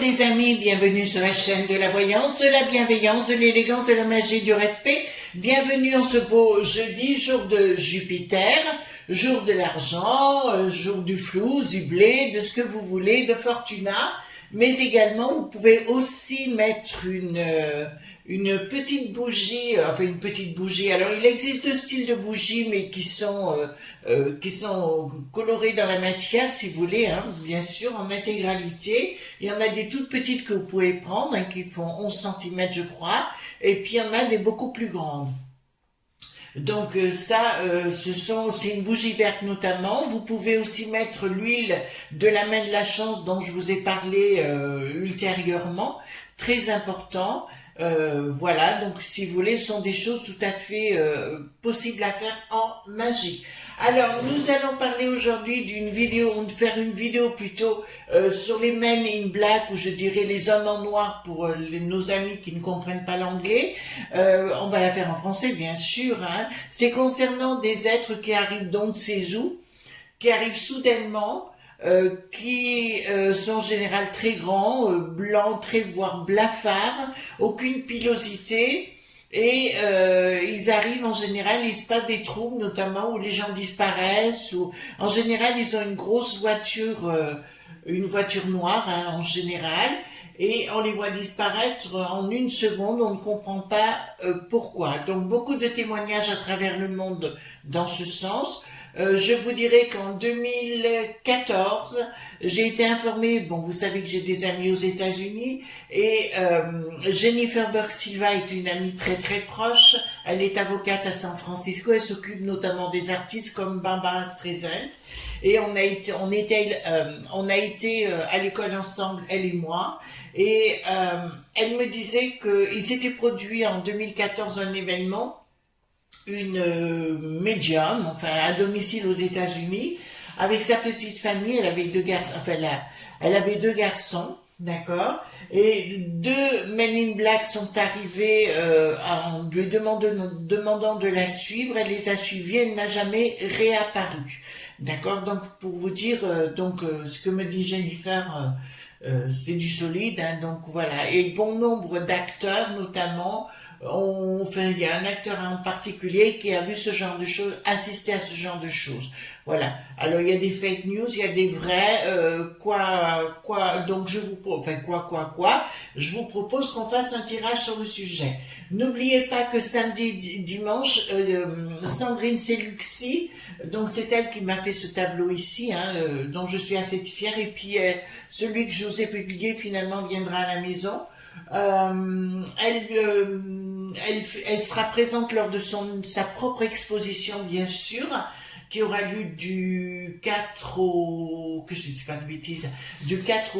les amis, bienvenue sur la chaîne de la voyance, de la bienveillance, de l'élégance, de la magie, du respect. Bienvenue en ce beau jeudi, jour de Jupiter, jour de l'argent, jour du flou, du blé, de ce que vous voulez, de Fortuna. Mais également, vous pouvez aussi mettre une petite bougie, enfin une petite bougie. Alors, il existe deux styles de bougies, mais qui sont colorées dans la matière, si vous voulez, hein, bien sûr, en intégralité. Il y en a des toutes petites que vous pouvez prendre, hein, qui font 11 cm, je crois. Et puis, il y en a des beaucoup plus grandes. Donc c'est une bougie verte notamment. Vous pouvez aussi mettre l'huile de la main de la chance dont je vous ai parlé ultérieurement, très important. Voilà, donc si vous voulez, ce sont des choses tout à fait possibles à faire en magie. Alors, nous allons parler aujourd'hui faire une vidéo plutôt sur les Men in Black, ou je dirais les hommes en noir pour nos amis qui ne comprennent pas l'anglais. On va la faire en français, bien sûr. Hein. C'est concernant des êtres qui arrivent d'on ne sait où, qui arrivent soudainement, qui sont en général très grands, blancs, voire blafards, aucune pilosité. Et ils arrivent en général, il se passe des troubles notamment où les gens disparaissent, ou en général ils ont une grosse voiture, une voiture noire hein, en général, et on les voit disparaître en une seconde, on ne comprend pas pourquoi. Donc beaucoup de témoignages à travers le monde dans ce sens. Je vous dirais qu'en 2014, j'ai été informée, bon vous savez que j'ai des amis aux États-Unis, et Jennifer Burke Silva est une amie très proche, elle est avocate à San Francisco, elle s'occupe notamment des artistes comme Barbara Streisand, et on a été à l'école ensemble, elle et moi, et elle me disait qu'il s'était produit en 2014 un événement, une médium, enfin à domicile aux États-Unis, avec sa petite famille. Elle avait deux garçons, enfin elle avait deux garçons, d'accord, et deux Men in Black sont arrivés en lui demandant de la suivre. Elle les a suivis, elle n'a jamais réapparu, d'accord. Donc pour vous dire ce que me dit Jennifer, c'est du solide, hein, donc voilà. Et bon nombre d'acteurs notamment. Il y a un acteur en particulier qui a vu ce genre de choses, assisté à ce genre de choses. Voilà. Alors il y a des fake news, il y a des vrais, donc je vous propose qu'on fasse un tirage sur le sujet. N'oubliez pas que samedi, dimanche, Sandrine Seluxi, donc c'est elle qui m'a fait ce tableau ici, hein, dont je suis assez fière, et puis celui que je vous ai publié finalement viendra à la maison. Elle sera présente lors de sa propre exposition, bien sûr, qui aura lieu du 4 au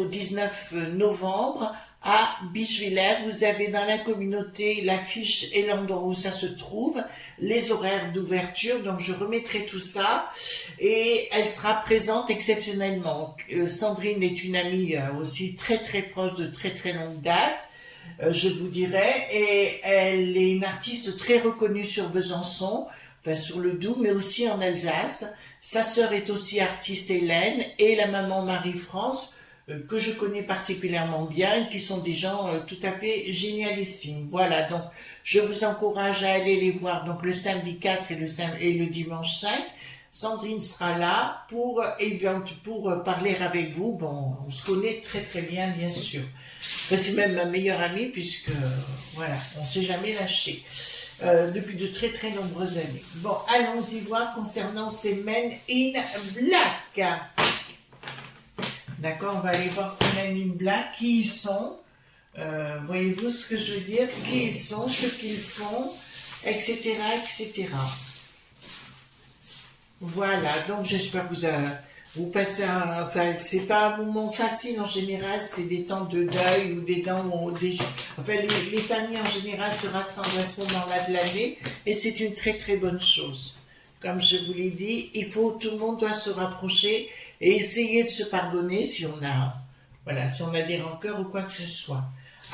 19 novembre à Bischwiller. Vous avez dans la communauté l'affiche et l'endroit où ça se trouve, les horaires d'ouverture, donc je remettrai tout ça, et elle sera présente exceptionnellement. Sandrine est une amie aussi très proche de très longue date. Je vous dirais, et elle est une artiste très reconnue sur Besançon, enfin sur le Doubs, mais aussi en Alsace. Sa sœur est aussi artiste, Hélène, et la maman Marie-France, que je connais particulièrement bien, qui sont des gens tout à fait génialissimes. Voilà, donc je vous encourage à aller les voir, donc le samedi 4 et le dimanche 5. Sandrine sera là pour parler avec vous. Bon, on se connaît très bien sûr. C'est même ma meilleure amie, puisque voilà, on ne s'est jamais lâché depuis de très nombreuses années. Bon, allons-y voir concernant ces Men in Black. D'accord, on va aller voir ces Men in Black, qui ils sont, voyez-vous ce que je veux dire, qui ils sont, ce qu'ils font, etc. Voilà, donc j'espère que vous passez enfin, c'est pas un moment facile en général, c'est des temps de deuil ou des temps où les familles en général se rassemblent à ce moment-là de l'année, et c'est une très bonne chose. Comme je vous l'ai dit, tout le monde doit se rapprocher et essayer de se pardonner si on a des rancœurs ou quoi que ce soit.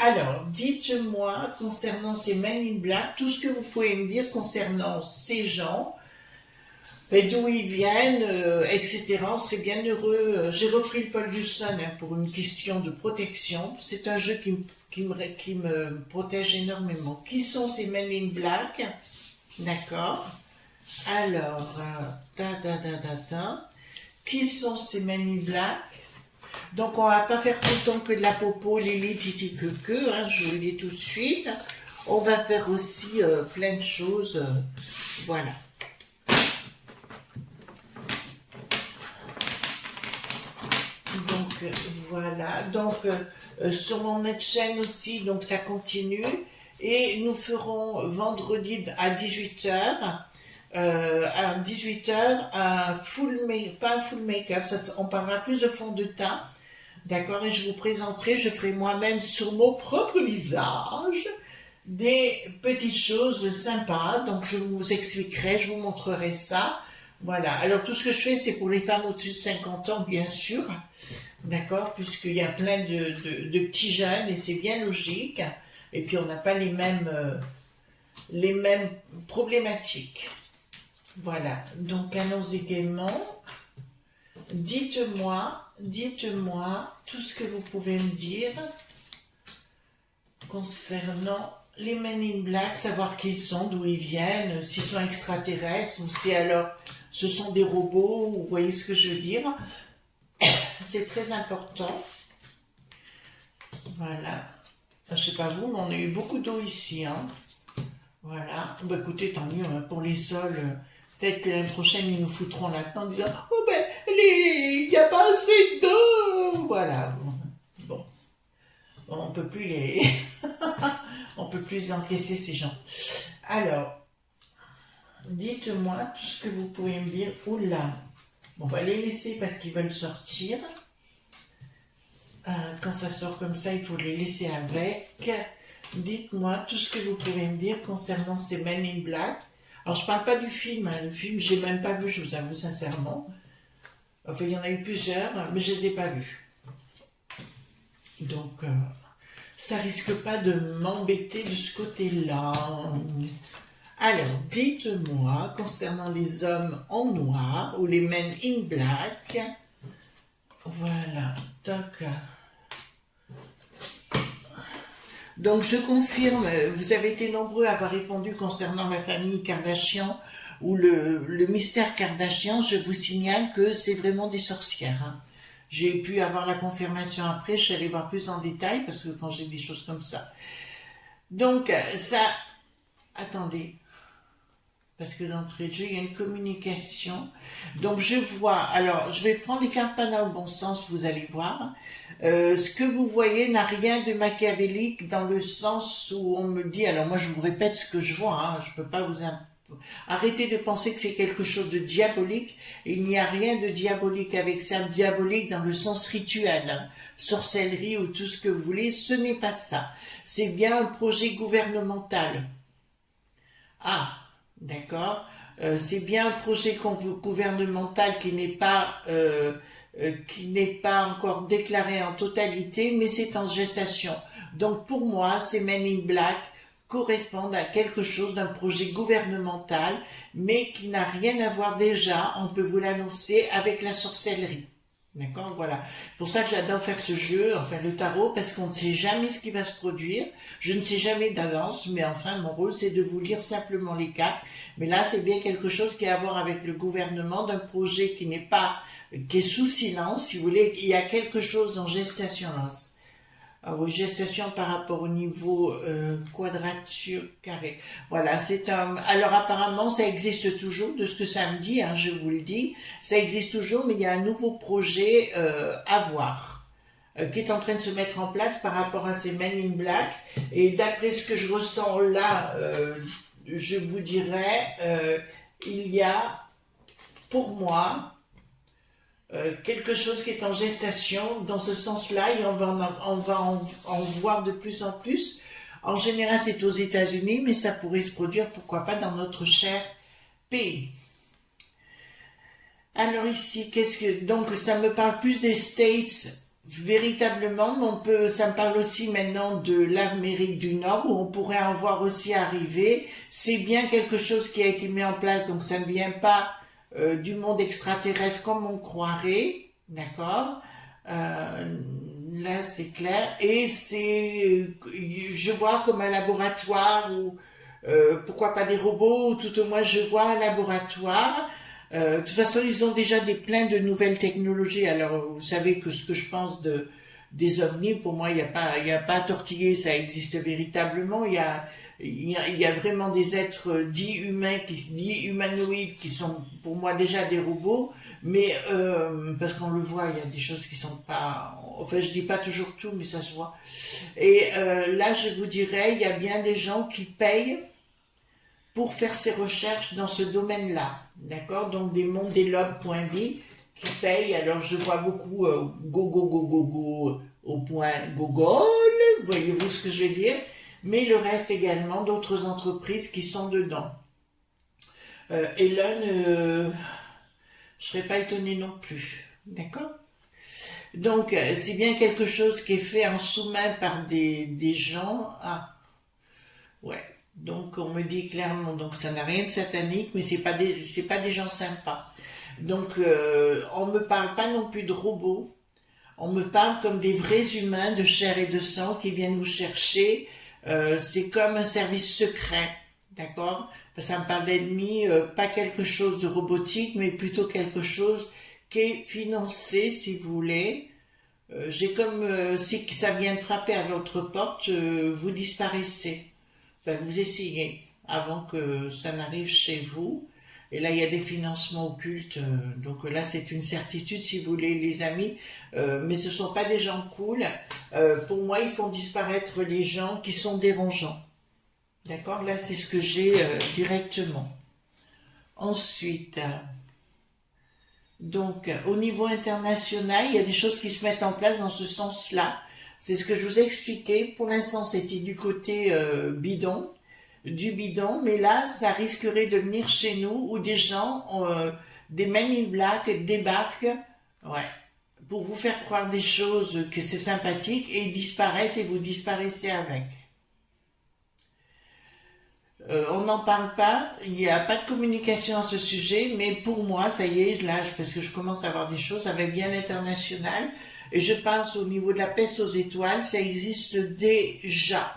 Alors, dites-moi concernant ces Men in Black, tout ce que vous pouvez me dire concernant ces gens. et d'où ils viennent, etc. On serait bien heureux. J'ai repris le Paul Hudson hein, pour une question de protection. C'est un jeu qui me protège énormément. Qui sont ces Men in Black? D'accord. Alors, qui sont ces Men in Black? Donc on va pas faire tout le temps que de la popo, lili, titi, que, hein, je vous le dis tout de suite. On va faire aussi plein de choses. Voilà. Donc voilà. Donc sur mon net chaîne aussi, donc ça continue. Et nous ferons vendredi à 18h. À 18h, pas un full make-up, on parlera plus de fond de teint. D'accord, et je vous présenterai, je ferai moi-même sur mon propre visage des petites choses sympas. Donc je vous expliquerai, je vous montrerai ça. Voilà, alors tout ce que je fais, c'est pour les femmes au-dessus de 50 ans, bien sûr. D'accord, puisqu'il y a plein de petits jeunes et c'est bien logique. Et puis on n'a pas les mêmes problématiques. Voilà, donc allons-y gaiement. Dites-moi tout ce que vous pouvez me dire concernant les Men in Black, savoir qui ils sont, d'où ils viennent, s'ils sont extraterrestres ou si alors ce sont des robots, vous voyez ce que je veux dire. C'est très important. Voilà. Je sais pas vous, mais on a eu beaucoup d'eau ici. Hein. Voilà. Bah, écoutez, tant mieux, hein, pour les sols. Peut-être que l'année prochaine, ils nous foutront la paix en disant « Oh ben, il n'y a pas assez d'eau !» Voilà. Bon. On peut plus les... on peut plus encaisser ces gens. Alors, dites-moi tout ce que vous pouvez me dire. Oula. Bon, on va les laisser parce qu'ils veulent sortir. Quand ça sort comme ça, il faut les laisser avec. Dites-moi tout ce que vous pouvez me dire concernant ces Men in Black. Alors, je parle pas du film. Hein. Le film, j'ai même pas vu, je vous avoue sincèrement. Enfin, il y en a eu plusieurs, mais je les ai pas vus. Donc, ça risque pas de m'embêter de ce côté-là. Alors, dites-moi, concernant les hommes en noir, ou les Men in Black. Voilà, toc. Donc je confirme, vous avez été nombreux à avoir répondu concernant la famille Kardashian ou le mystère Kardashian. Je vous signale que c'est vraiment des sorcières. Hein. J'ai pu avoir la confirmation après, je suis allée voir plus en détail parce que quand j'ai des choses comme ça. Donc ça, attendez, parce que d'entrée de jeu, il y a une communication. Donc je vois, alors je vais prendre les cartes pas dans le bon sens, vous allez voir. Ce que vous voyez n'a rien de machiavélique dans le sens où on me dit, alors moi je vous répète ce que je vois, hein, je peux pas vous... Arrêtez de penser que c'est quelque chose de diabolique, il n'y a rien de diabolique avec ça, diabolique dans le sens rituel, hein, sorcellerie ou tout ce que vous voulez, ce n'est pas ça. C'est bien un projet gouvernemental. Ah, d'accord. C'est bien un projet gouvernemental qui n'est pas encore déclaré en totalité, mais c'est en gestation. Donc pour moi, ces Men in Black correspondent à quelque chose d'un projet gouvernemental, mais qui n'a rien à voir déjà, on peut vous l'annoncer, avec la sorcellerie. D'accord, voilà. Pour ça que j'adore faire ce jeu, enfin le tarot, parce qu'on ne sait jamais ce qui va se produire. Je ne sais jamais d'avance, mais enfin mon rôle c'est de vous lire simplement les cartes. Mais là c'est bien quelque chose qui a à voir avec le gouvernement, d'un projet qui n'est pas, qui est sous silence, si vous voulez. Il y a quelque chose en gestation là. Ah oui, gestation par rapport au niveau quadrature carré. Voilà, c'est un... Alors apparemment, ça existe toujours, de ce que ça me dit, hein, je vous le dis. Ça existe toujours, mais il y a un nouveau projet à voir, qui est en train de se mettre en place par rapport à ces Men in Black. Et d'après ce que je ressens là, je vous dirais, il y a, pour moi, quelque chose qui est en gestation dans ce sens-là et on va en voir de plus en plus. En général, c'est aux États-Unis, mais ça pourrait se produire, pourquoi pas, dans notre cher pays. Alors ici, donc ça me parle plus des States véritablement, mais ça me parle aussi maintenant de l'Amérique du Nord où on pourrait en voir aussi arriver. C'est bien quelque chose qui a été mis en place, donc ça ne vient pas du monde extraterrestre comme on croirait, d'accord? Là, c'est clair. Et je vois comme un laboratoire ou pourquoi pas des robots, ou tout au moins je vois un laboratoire. De toute façon, ils ont déjà plein de nouvelles technologies. Alors, vous savez que ce que je pense des ovnis, pour moi, il y a pas à tortiller, ça existe véritablement. Il y a vraiment des êtres dits humains, dits humanoïdes, qui sont pour moi déjà des robots, mais parce qu'on le voit, il y a des choses qui sont pas. Enfin, je dis pas toujours tout, mais ça se voit. Et là, je vous dirais, il y a bien des gens qui payent pour faire ces recherches dans ce domaine-là, d'accord? Donc des mondelog.vie qui payent. Alors je vois beaucoup go au point Google, voyez-vous ce que je veux dire? Mais le reste également d'autres entreprises qui sont dedans. Elon, je serais pas étonnée non plus, d'accord? Donc c'est bien quelque chose qui est fait en sous-main par des gens. Ah, ouais. Donc on me dit clairement, donc ça n'a rien de satanique, mais c'est pas des gens sympas. Donc on me parle pas non plus de robots. On me parle comme des vrais humains de chair et de sang qui viennent vous chercher. C'est comme un service secret, d'accord? Ça me parle d'ennemis, pas quelque chose de robotique, mais plutôt quelque chose qui est financé, si vous voulez. J'ai comme si ça vient de frapper à votre porte, vous disparaissez. Enfin, vous essayez avant que ça n'arrive chez vous. Et là, il y a des financements occultes. Donc là, c'est une certitude, si vous voulez, les amis. Mais ce ne sont pas des gens cool. Pour moi, ils font disparaître les gens qui sont dérangeants. D'accord? Là, c'est ce que j'ai directement. Ensuite, donc, au niveau international, il y a des choses qui se mettent en place dans ce sens-là. C'est ce que je vous ai expliqué. Pour l'instant, c'était du côté du bidon, mais là, ça risquerait de venir chez nous où des gens, des Men in Black débarquent, ouais, pour vous faire croire des choses que c'est sympathique et ils disparaissent et vous disparaissez avec. On n'en parle pas, il n'y a pas de communication à ce sujet, mais pour moi, ça y est, là, parce que je commence à avoir des choses, ça va bien l'international, et je pense au niveau de la peste aux étoiles, ça existe déjà.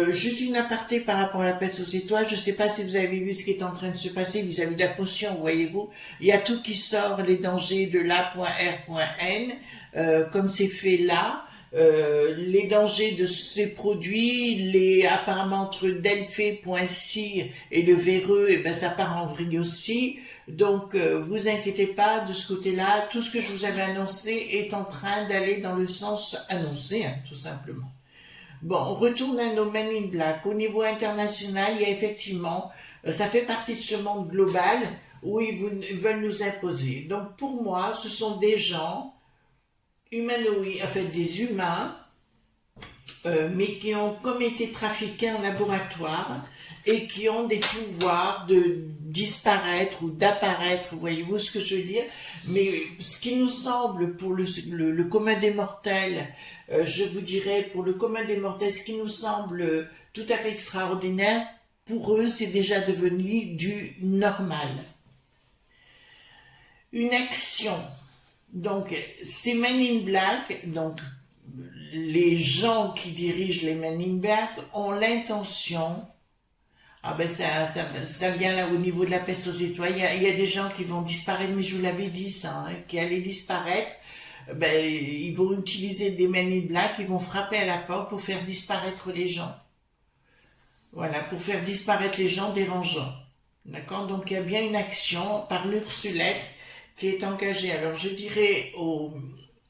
Juste une aparté par rapport à la peste aux étoiles, je ne sais pas si vous avez vu ce qui est en train de se passer vis-à-vis de la potion, voyez-vous, il y a tout qui sort, les dangers de l'A.R.N, comme c'est fait là, les dangers de ces produits, apparemment entre Delphé.cire et le véreux, et ben ça part en vrille aussi. Donc vous inquiétez pas de ce côté-là, tout ce que je vous avais annoncé est en train d'aller dans le sens annoncé, hein, tout simplement. Bon, on retourne à nos Men in Black. Au niveau international, il y a effectivement, ça fait partie de ce monde global où ils veulent nous imposer. Donc pour moi, ce sont des gens humanoïdes, en fait des humains, mais qui ont comme été trafiqués en laboratoire et qui ont des pouvoirs de disparaître ou d'apparaître, voyez-vous ce que je veux dire? Mais ce qui nous semble pour le commun des mortels, je vous dirais pour le commun des mortels, ce qui nous semble tout à fait extraordinaire, pour eux c'est déjà devenu du normal. Une action, donc ces Men in Black, donc les gens qui dirigent les Men in Black ont l'intention, ah ben ça vient là au niveau de la peste aux étoiles, il y a des gens qui vont disparaître, mais je vous l'avais dit ça, hein, qui allaient disparaître, ben, ils vont utiliser des Men in Black, ils vont frapper à la porte pour faire disparaître les gens. Voilà, pour faire disparaître les gens dérangeants. D'accord? Donc il y a bien une action par l'Ursulette qui est engagée. Alors je dirais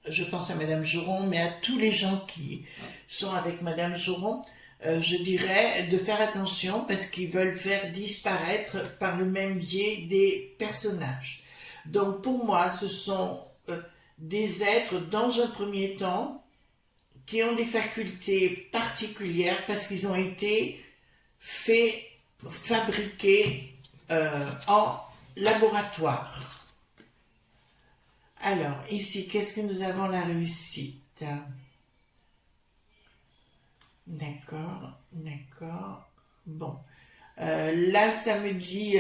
je pense à Madame Joron, mais à tous les gens qui sont avec Madame Joron, je dirais de faire attention parce qu'ils veulent faire disparaître par le même biais des personnages. Donc pour moi, ce sont des êtres, dans un premier temps, qui ont des facultés particulières parce qu'ils ont été fabriqués en laboratoire. Alors, ici, qu'est-ce que nous avons la réussite? D'accord, d'accord. Bon. Là, ça me dit,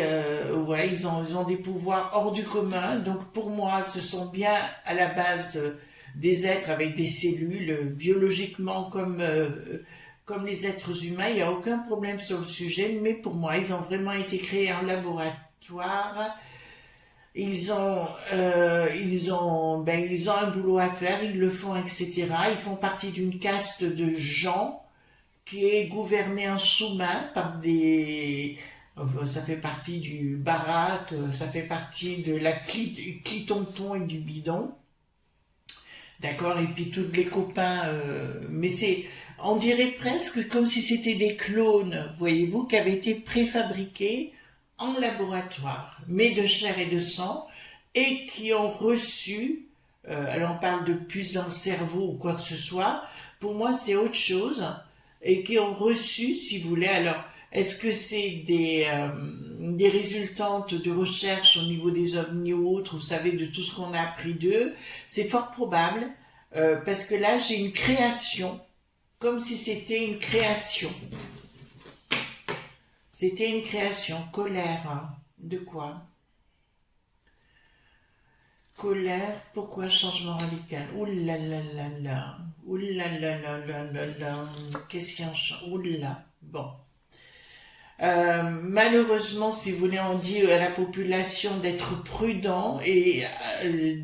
ouais, ils ont des pouvoirs hors du commun. Donc pour moi, ce sont bien à la base des êtres avec des cellules, biologiquement comme les êtres humains. Il n'y a aucun problème sur le sujet, mais pour moi, ils ont vraiment été créés en laboratoire. Ils ont un boulot à faire, ils le font, etc. Ils font partie d'une caste de gens qui est gouvernée en sous-main par des... Ça fait partie du baraque, ça fait partie de la clitonton et du bidon. D'accord. Et puis tous les copains... mais c'est... On dirait presque comme si c'était des clones, voyez-vous, qui avaient été préfabriqués en laboratoire, mais de chair et de sang, et qui ont reçu, alors on parle de puces dans le cerveau ou quoi que ce soit, pour moi c'est autre chose, et qui ont reçu, si vous voulez, alors est-ce que c'est des résultantes de recherche au niveau des ovnis ou autres, vous savez, de tout ce qu'on a appris d'eux, c'est fort probable, parce que là j'ai une création, comme si c'était une création. C'était une création, colère. Hein. De quoi? Colère, pourquoi changement radical? Ouh là là là là. Ouh là là là là là là. Qu'est-ce qu'il y a en change? Ouh là. Bon. Malheureusement, si vous voulez, on dit à la population d'être prudent et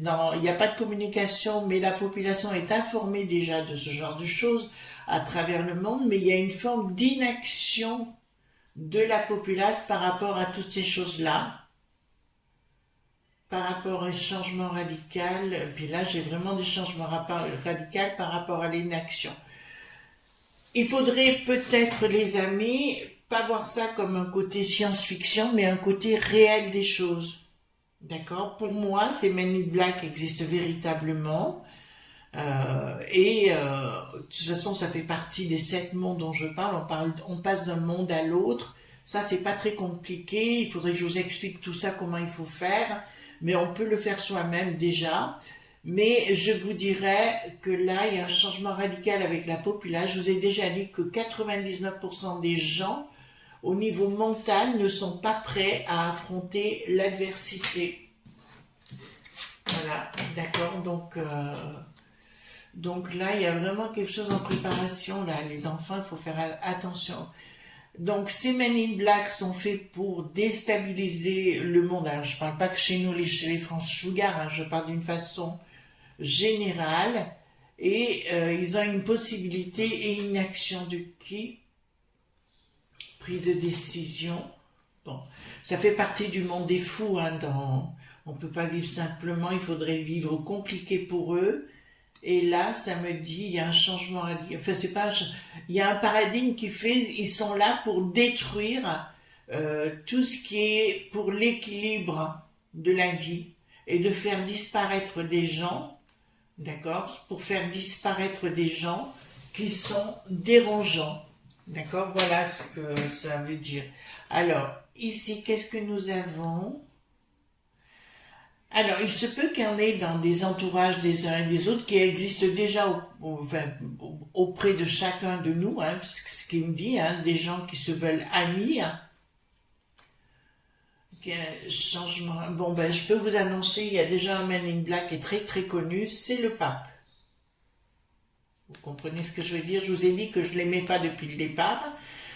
non, il n'y a pas de communication, mais la population est informée déjà de ce genre de choses à travers le monde, mais il y a une forme d'inaction de la populace par rapport à toutes ces choses-là, par rapport au changement radical, puis là j'ai vraiment des changements radicaux par rapport à l'inaction. Il faudrait peut-être, les amis, pas voir ça comme un côté science-fiction, mais un côté réel des choses. D'accord? Pour moi, ces Men in Black existent véritablement. De toute façon, ça fait partie des 7 mondes dont je parle. On passe d'un monde à l'autre. Ça, c'est pas très compliqué. Il faudrait que je vous explique tout ça, comment il faut faire. Mais on peut le faire soi-même déjà. Mais je vous dirais que là, il y a un changement radical avec la population. Je vous ai déjà dit que 99% des gens, au niveau mental, ne sont pas prêts à affronter l'adversité. Voilà, d'accord. Donc là, il y a vraiment quelque chose en préparation. Là, les enfants, il faut faire attention. Donc, ces Men in Black sont faits pour déstabiliser le monde. Alors, je ne parle pas que chez nous, chez les France Sugar, hein, je parle d'une façon générale. Et ils ont une possibilité et une action de qui? Prise de décision. Bon, ça fait partie du monde des fous. Hein, on ne peut pas vivre simplement, il faudrait vivre compliqué pour eux. Et là, ça me dit, il y a un changement radical. Enfin, c'est pas, il y a un paradigme qui fait, ils sont là pour détruire tout ce qui est pour l'équilibre de la vie et de faire disparaître des gens, d'accord, pour faire disparaître des gens qui sont dérangeants, d'accord. Voilà ce que ça veut dire. Alors ici, qu'est-ce que nous avons? Alors, il se peut qu'il y en ait dans des entourages des uns et des autres qui existent déjà auprès de chacun de nous, hein, ce qui me dit, hein, des gens qui se veulent amis. Hein. Changement. Bon, ben, je peux vous annoncer, il y a déjà un Men in Black qui est très très connu, c'est le pape. Vous comprenez ce que je veux dire? Je vous ai dit que je ne l'aimais pas depuis le départ.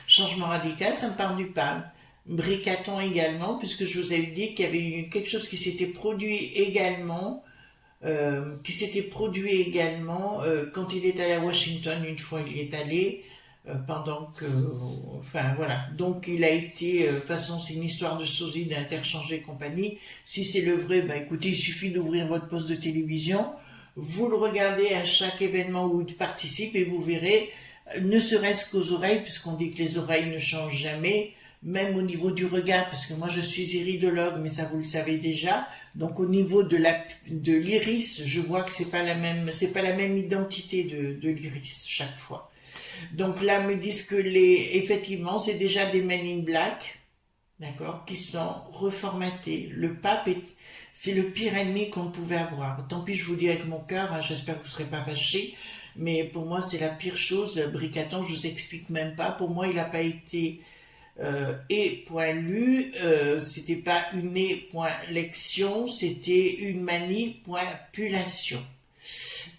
Changement radical, ça me parle du pape. Bricaton également, puisque je vous avais dit qu'il y avait eu quelque chose qui s'était produit également, quand il est allé à Washington, une fois il y est allé, pendant que, enfin voilà, donc il a été, de toute façon c'est une histoire de sosie, d'interchanger et compagnie. Si c'est le vrai, bah écoutez, il suffit d'ouvrir votre poste de télévision, vous le regardez à chaque événement où il participe et vous verrez, ne serait-ce qu'aux oreilles, puisqu'on dit que les oreilles ne changent jamais, même au niveau du regard, parce que moi je suis iridologue, mais ça vous le savez déjà, donc au niveau de l'iris, je vois que c'est pas la même identité de l'iris chaque fois. Donc là, me disent que effectivement, c'est déjà des Men in Black, d'accord, qui sont reformatés. Le pape c'est le pire ennemi qu'on pouvait avoir. Tant pis, je vous dis avec mon cœur, hein, j'espère que vous ne serez pas fâchés, mais pour moi, c'est la pire chose. Bricaton, je vous explique même pas. Pour moi, il n'a pas été et point lu, c'était pas une et point lection, c'était une manie point pulation.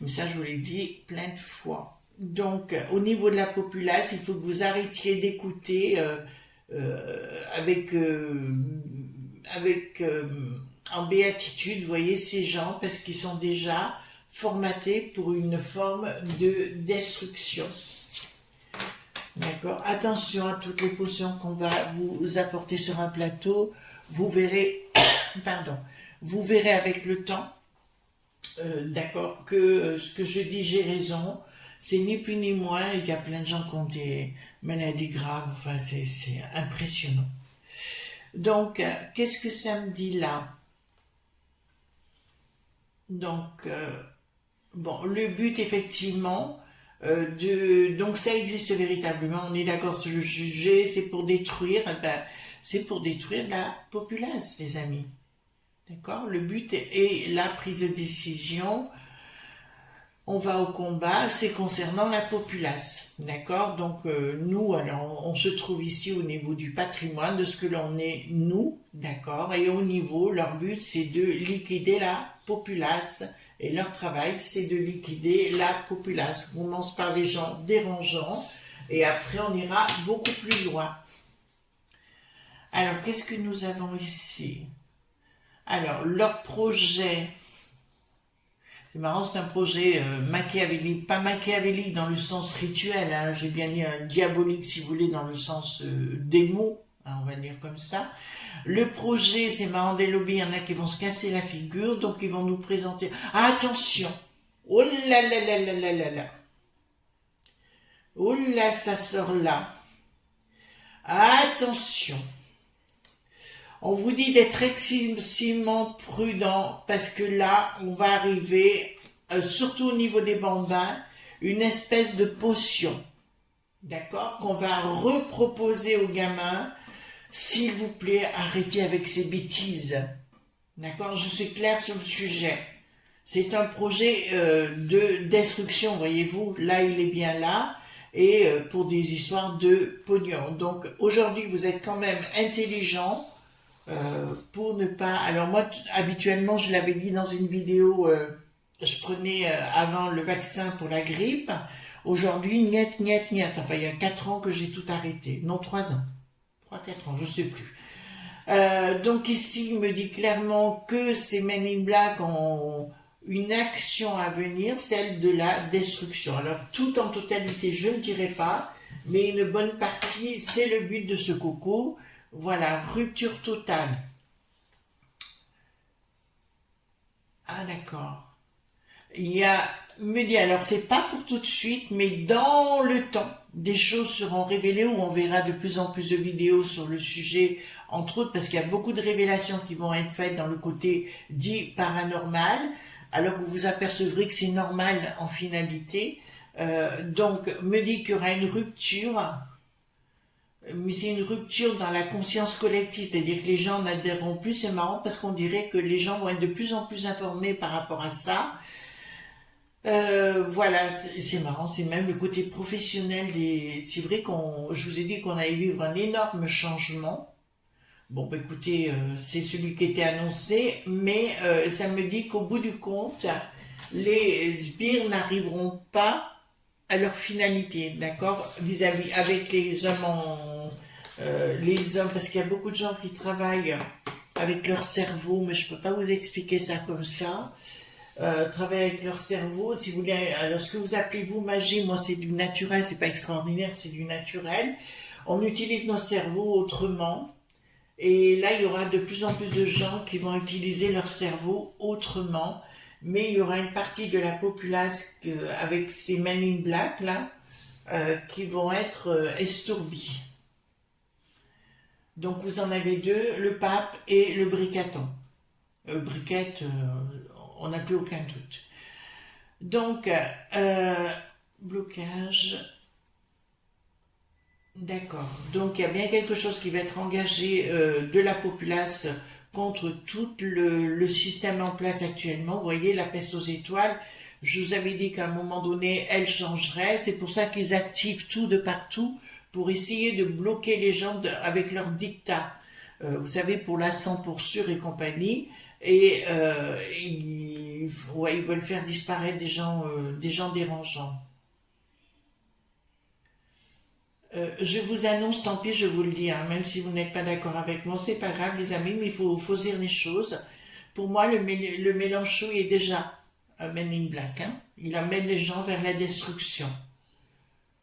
Mais ça, je vous l'ai dit plein de fois. Donc, au niveau de la populace, il faut que vous arrêtiez d'écouter avec en béatitude, vous voyez, ces gens, parce qu'ils sont déjà formatés pour une forme de destruction. D'accord. Attention à toutes les potions qu'on va vous apporter sur un plateau. Vous verrez, pardon, vous verrez avec le temps, d'accord, que ce que je dis, j'ai raison. C'est ni plus ni moins. Il y a plein de gens qui ont des maladies graves. Enfin, c'est impressionnant. Donc, qu'est-ce que ça me dit là? Donc, bon, le but, effectivement, donc ça existe véritablement, on est d'accord sur le sujet, c'est pour détruire, c'est pour détruire la populace, les amis. D'accord? Le but est la prise de décision. On va au combat, c'est concernant la populace. D'accord? Donc, nous, alors, on se trouve ici au niveau du patrimoine, de ce que l'on est, nous. D'accord? Et au niveau, leur but, c'est de liquider la populace. Et leur travail, c'est de liquider la populace. On commence par les gens dérangeants et après on ira beaucoup plus loin. Alors, qu'est-ce que nous avons ici? Alors, leur projet, c'est marrant, c'est un projet machiavélique, pas machiavélique dans le sens rituel, hein, j'ai bien dit diabolique si vous voulez dans le sens des mots, hein, on va dire comme ça. Le projet, c'est marrant, des lobbies, il y en a qui vont se casser la figure, donc ils vont nous présenter. Ah, attention! Oh là là là là là là là! Oh là, ça sort là! Attention! On vous dit d'être excessivement prudent, parce que là, on va arriver, surtout au niveau des bambins, une espèce de potion. D'accord? Qu'on va reproposer aux gamins. S'il vous plaît, arrêtez avec ces bêtises. D'accord? Je suis claire sur le sujet. C'est un projet de destruction, voyez-vous. Là, il est bien là. Et pour des histoires de pognon. Donc, aujourd'hui, vous êtes quand même intelligent pour ne pas... Alors moi, habituellement, je l'avais dit dans une vidéo, je prenais avant le vaccin pour la grippe. Aujourd'hui, niet. Enfin, il y a 4 ans que j'ai tout arrêté. Non, 3 ans. 3-4 ans, je sais plus. Donc ici, il me dit clairement que ces Men in Black ont une action à venir, celle de la destruction. Alors, tout en totalité, je ne dirais pas, mais une bonne partie, c'est le but de ce coco. Voilà, rupture totale. Ah, d'accord. Il y a, me dit, alors c'est pas pour tout de suite, mais dans le temps, des choses seront révélées où on verra de plus en plus de vidéos sur le sujet, entre autres parce qu'il y a beaucoup de révélations qui vont être faites dans le côté dit paranormal, alors que vous vous apercevrez que c'est normal en finalité. Donc, me dit qu'il y aura une rupture, mais c'est une rupture dans la conscience collective, c'est-à-dire que les gens n'adhéreront plus. C'est marrant parce qu'on dirait que les gens vont être de plus en plus informés par rapport à ça. Voilà, c'est marrant, c'est même le côté professionnel des... C'est vrai je vous ai dit qu'on allait vivre un énorme changement. Bon, bah écoutez, c'est celui qui était annoncé, mais ça me dit qu'au bout du compte, les sbires n'arriveront pas à leur finalité, d'accord, vis-à-vis avec les hommes les hommes, parce qu'il y a beaucoup de gens qui travaillent avec leur cerveau, mais je peux pas vous expliquer ça comme ça. Travailler avec leur cerveau, si vous voulez, alors ce que vous appelez vous magie, moi c'est du naturel, c'est pas extraordinaire, c'est du naturel. On utilise nos cerveaux autrement, et là il y aura de plus en plus de gens qui vont utiliser leur cerveau autrement, mais il y aura une partie de la populace avec ces Men in Black là, qui vont être estourdis. Donc vous en avez deux, le pape et le briqueton. Briquette, on n'a plus aucun doute. Donc, blocage. D'accord. Donc, il y a bien quelque chose qui va être engagé de la populace contre tout le système en place actuellement. Vous voyez, la peste aux étoiles, je vous avais dit qu'à un moment donné, elle changerait. C'est pour ça qu'ils activent tout de partout pour essayer de bloquer les gens avec leurs dictats. Vous savez, pour la 100 pour sûr et compagnie, et ouais, ils veulent faire disparaître des gens dérangeants. Je vous annonce, tant pis, je vous le dis, hein, même si vous n'êtes pas d'accord avec moi, c'est pas grave, les amis, mais faut dire les choses. Pour moi, le Mélenchon est déjà un Men in Black. Hein. Il amène les gens vers la destruction.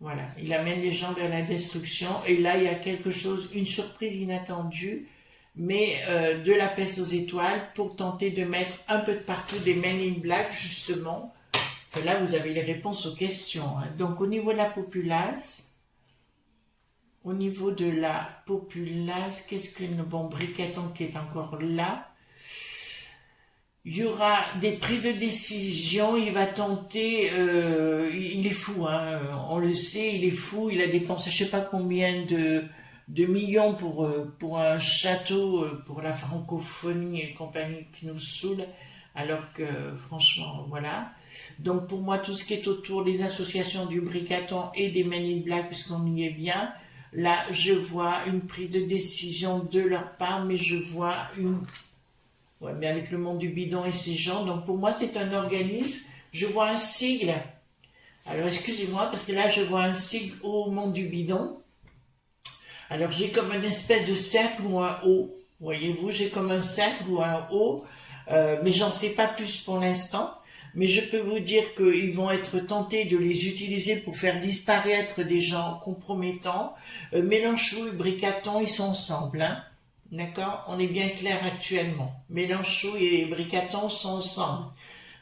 Voilà, il amène les gens vers la destruction. Et là, il y a quelque chose, une surprise inattendue, mais de la peste aux étoiles pour tenter de mettre un peu de partout des Men in Black, justement. Enfin, là, vous avez les réponses aux questions. Hein. Donc, au niveau de la populace, qu'est-ce que bon, Bricaton qui est encore là. Il y aura des prises de décision, il va tenter, il est fou, hein, on le sait, il est fou, il a dépensé je sais pas combien de millions pour un château, pour la francophonie et compagnie qui nous saoule, alors que franchement, voilà. Donc pour moi, tout ce qui est autour des associations du Bricaton et des Men in Black, puisqu'on y est bien, là, je vois une prise de décision de leur part, mais je vois une... Ouais, mais avec le monde du bidon et ces gens, donc pour moi, c'est un organisme. Je vois un sigle. Alors, excusez-moi, parce que là, je vois un sigle au monde du bidon. Alors, j'ai comme une espèce de cercle ou un O. Voyez-vous, j'ai comme un cercle ou un O, mais j'en sais pas plus pour l'instant. Mais je peux vous dire qu'ils vont être tentés de les utiliser pour faire disparaître des gens compromettants. Mélenchon et Bricaton, ils sont ensemble, hein. D'accord? On est bien clair actuellement. Mélenchon et Bricaton sont ensemble.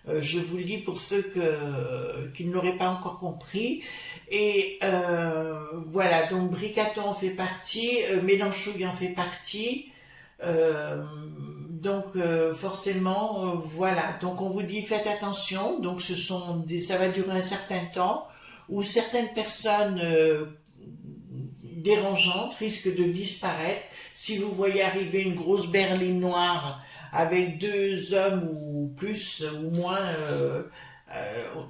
Je vous le dis pour ceux qui ne l'auraient pas encore compris. Et voilà, donc Bricaton en fait partie, Mélenchon en fait partie. Donc forcément, voilà. Donc on vous dit faites attention. Donc ça va durer un certain temps où certaines personnes dérangeantes risquent de disparaître. Si vous voyez arriver une grosse berline noire avec deux hommes ou plus ou moins,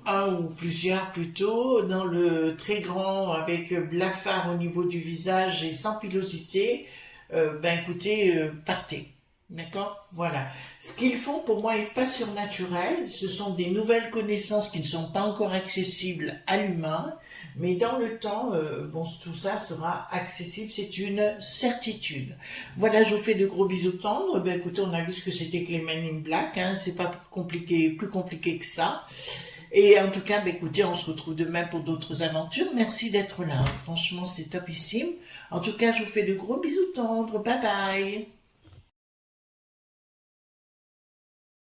un ou plusieurs plutôt, dans le très grand avec blafard au niveau du visage et sans pilosité, ben écoutez, partez. D'accord? Voilà. Ce qu'ils font pour moi est pas surnaturel. Ce sont des nouvelles connaissances qui ne sont pas encore accessibles à l'humain. Mais dans le temps, bon, tout ça sera accessible, c'est une certitude. Voilà, je vous fais de gros bisous tendres. Ben, écoutez, on a vu ce que c'était que les Men in Black, hein, c'est pas compliqué, plus compliqué que ça. Et en tout cas, ben, écoutez, on se retrouve demain pour d'autres aventures. Merci d'être là, hein. Franchement, c'est topissime. En tout cas, je vous fais de gros bisous tendres. Bye bye.